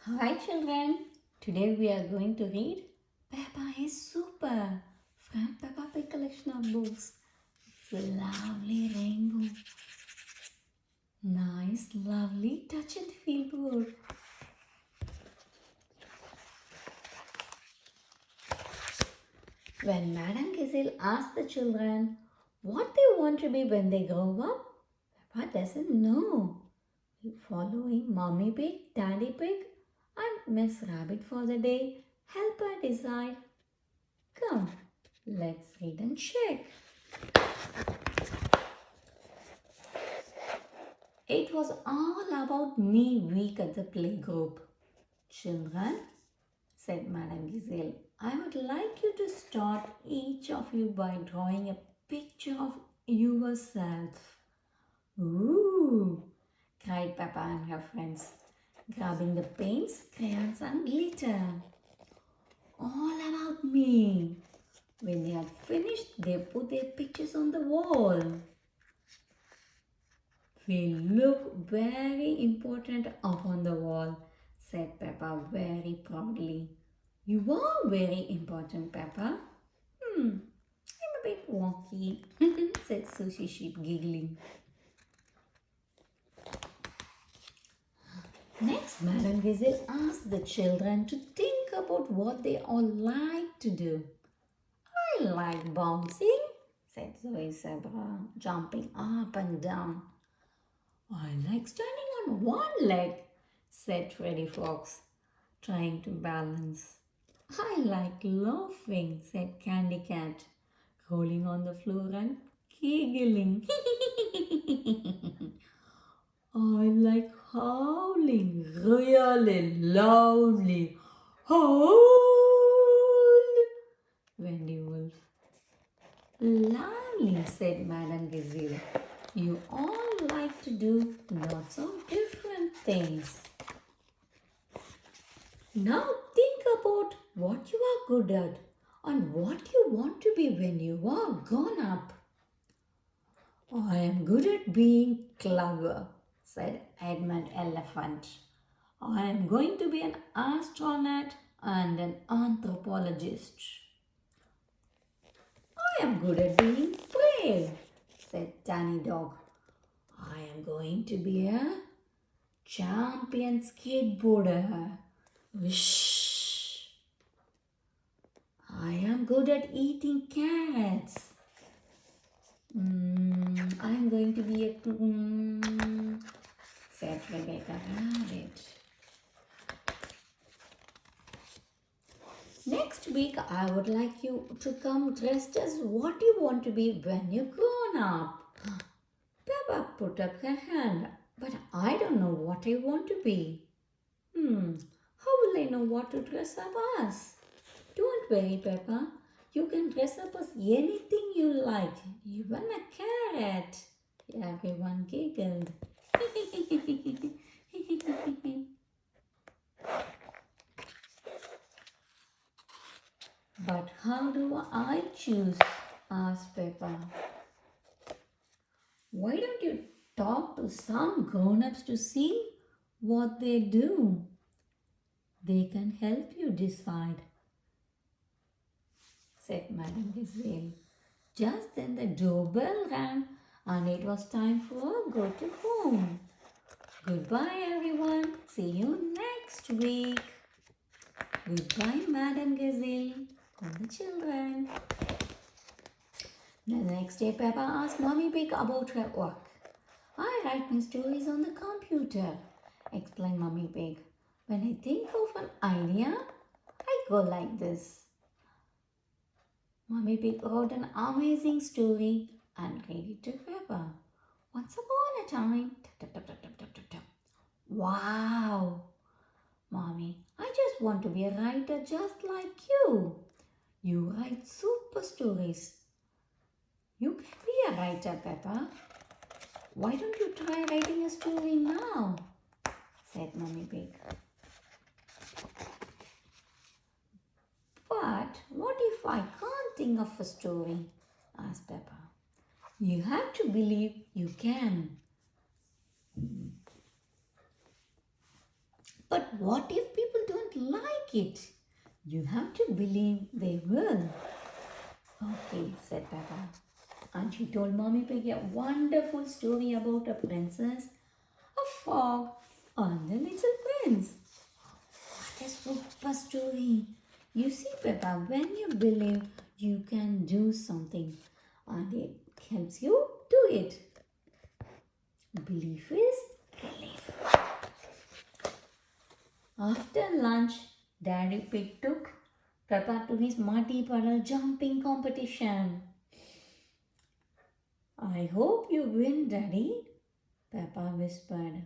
Hi children, today we are going to read Peppa is Super from Peppa Pig collection of books. It's a lovely rainbow. Nice, lovely, touch and feel good. When Madame Gazelle asked the children what they want to be when they grow up, Peppa doesn't know. Following Mommy Pig, Daddy Pig and Miss Rabbit for the day help her decide. Come, let's read and check. It was all about me week at the playgroup. Children, said Madame Gazelle, I would like you to start each of you by drawing a picture of yourself. Ooh, cried Peppa and her friends, grabbing the paints, crayons and glitter. All about me. When they had finished, they put their pictures on the wall. We look very important up on the wall, said Peppa very proudly. You are very important, Peppa. I'm a bit wonky, said Sushi Sheep, giggling. Next, Madame Gazelle asked the children to think about what they all like to do. I like bouncing, said Zoe Zebra, jumping up and down. I like standing on one leg, said Freddy Fox, trying to balance. I like laughing, said Candy Cat, rolling on the floor and giggling. I like howling really loudly. Howl! Wendy Wolf. Lovely, said Madame Gazelle. You all like to do lots of different things. Now think about what you are good at and what you want to be when you are grown up. I am good at being clever, said Edmund Elephant. I am going to be an astronaut and an anthropologist. I am good at being brave, said Danny Dog. I am going to be a champion skateboarder. Whoosh. I am good at eating carrots. I am going to be a said Rebecca Rabbit. Next week, I would like you to come dressed as what you want to be when you're grown up. Peppa put up her hand, but I don't know what I want to be. How will I know what to dress up as? Don't worry, Peppa. You can dress up as anything you like, even a carrot. Everyone giggled. But how do I choose? Asked Peppa. Why don't you talk to some grown-ups to see what they do? They can help you decide, said Madame Gazelle. Just then the doorbell rang and it was time for a go to home. Goodbye everyone. See you next week. Goodbye Madame Gazelle. Called the children. The next day Peppa asked Mommy Pig about her work. I write my stories on the computer, explained Mommy Pig. When I think of an idea, I go like this. Mommy Pig wrote an amazing story and read it to Peppa. Once upon a time, tap, tap, tap, tap, tap, tap, tap. Wow! Mommy, I just want to be a writer just like you. You write super stories. You can be a writer, Peppa. Why don't you try writing a story now? Said Mommy Pig. But what if I can't think of a story? Asked Peppa. You have to believe you can. But what if people don't like it? You have to believe they will. Okay, said Peppa. And she told Mommy Pig a wonderful story about a princess, a frog, and a little prince. What a super story! You see, Peppa, when you believe you can do something and it helps you do it. Belief is relief. After lunch, Daddy Pig took Peppa to his muddy puddle jumping competition. I hope you win, Daddy, Peppa whispered.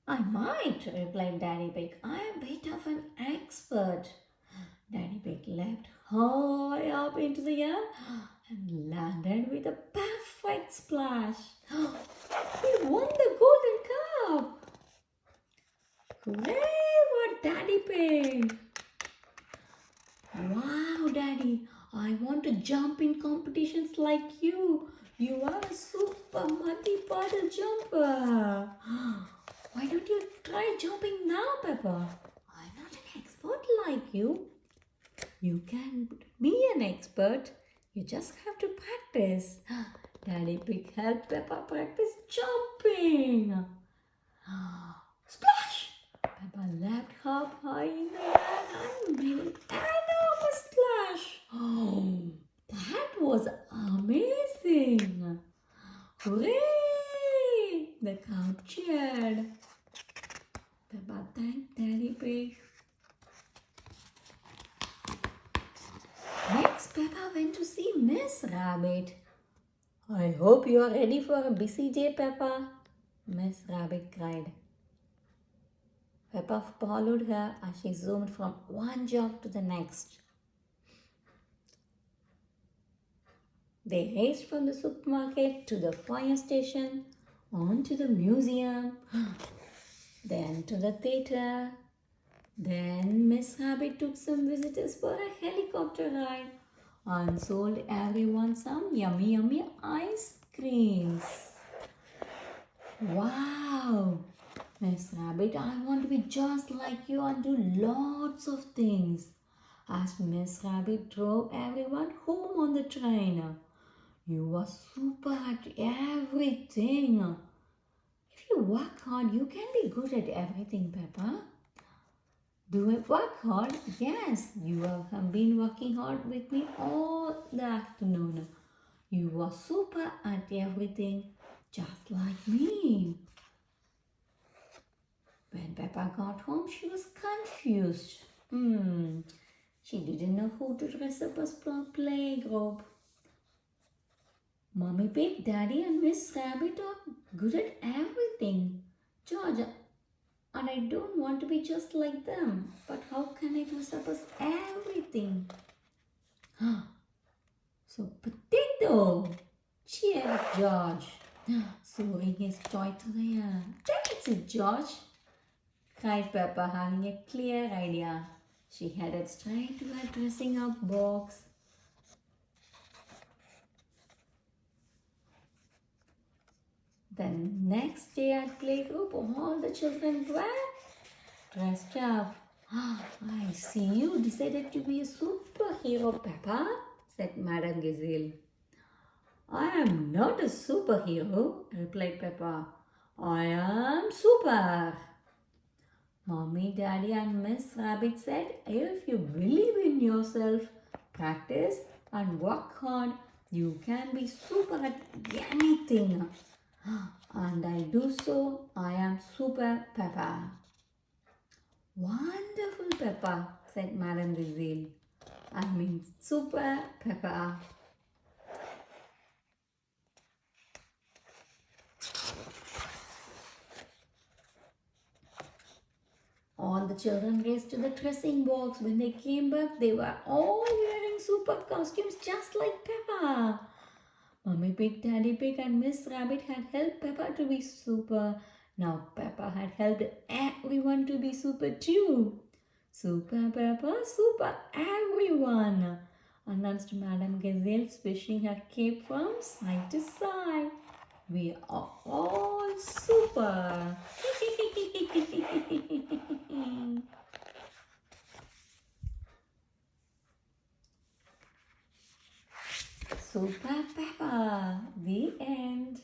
I might, replied Daddy Pig. I am a bit of an expert. Daddy Pig leapt high up into the air and landed with a perfect splash. He won the golden cup! Hooray for Daddy Pig! Wow, Daddy, I want to jump in competitions like you. You are a super muddy puddle jumper. Why don't you try jumping now, Peppa? I'm not an expert like you. You can be an expert. You just have to practice. Daddy Pig helped Peppa practice jumping. Splash! Peppa leapt up high in the air and made an enormous splash. Oh, that was amazing! Hooray! The crowd cheered. Peppa thanked Daddy Pig. Next, Peppa went to see Miss Rabbit. I hope you are ready for a busy day, Peppa, Miss Rabbit cried. Peppa followed her as she zoomed from one job to the next. They raced from the supermarket to the fire station, on to the museum, then to the theatre. Then Miss Rabbit took some visitors for a helicopter ride and sold everyone some yummy, yummy ice creams. Wow! Miss Rabbit, I want to be just like you and do lots of things. As Miss Rabbit drove everyone home on the train. You are super at everything. If you work hard, you can be good at everything, Peppa. Do I work hard? Yes, you have been working hard with me all the afternoon. You are super at everything, just like me. When Peppa got home, she was confused. She didn't know who to dress up as playgroup. Mommy Pig, Daddy and Miss Rabbit are good at everything. George, and I don't want to be just like them. But how can I dress up as everything? So, potato! Cheered George, soaring his toy to the air. That's it, George! Cried Peppa, having a clear idea. She headed straight to her dressing up box. The next day at playgroup, all the children were dressed up. I see you decided to be a superhero, Peppa, said Madame Gazelle. I am not a superhero, replied Peppa. I am super. Mommy, Daddy and Miss Rabbit said, if you believe in yourself, practice and work hard, you can be super at anything. And I do so, I am super Peppa. Wonderful Peppa, said Madame Gazelle. I mean super Peppa. All the children raced to the dressing box. When they came back, they were all wearing super costumes just like Peppa. Mummy Pig, Daddy Pig and Miss Rabbit had helped Peppa to be super. Now Peppa had helped everyone to be super too. Super Pepper, super everyone, announced Madame Gazelle, swishing her cape from side to side. We are all super. Super Pepper, the end.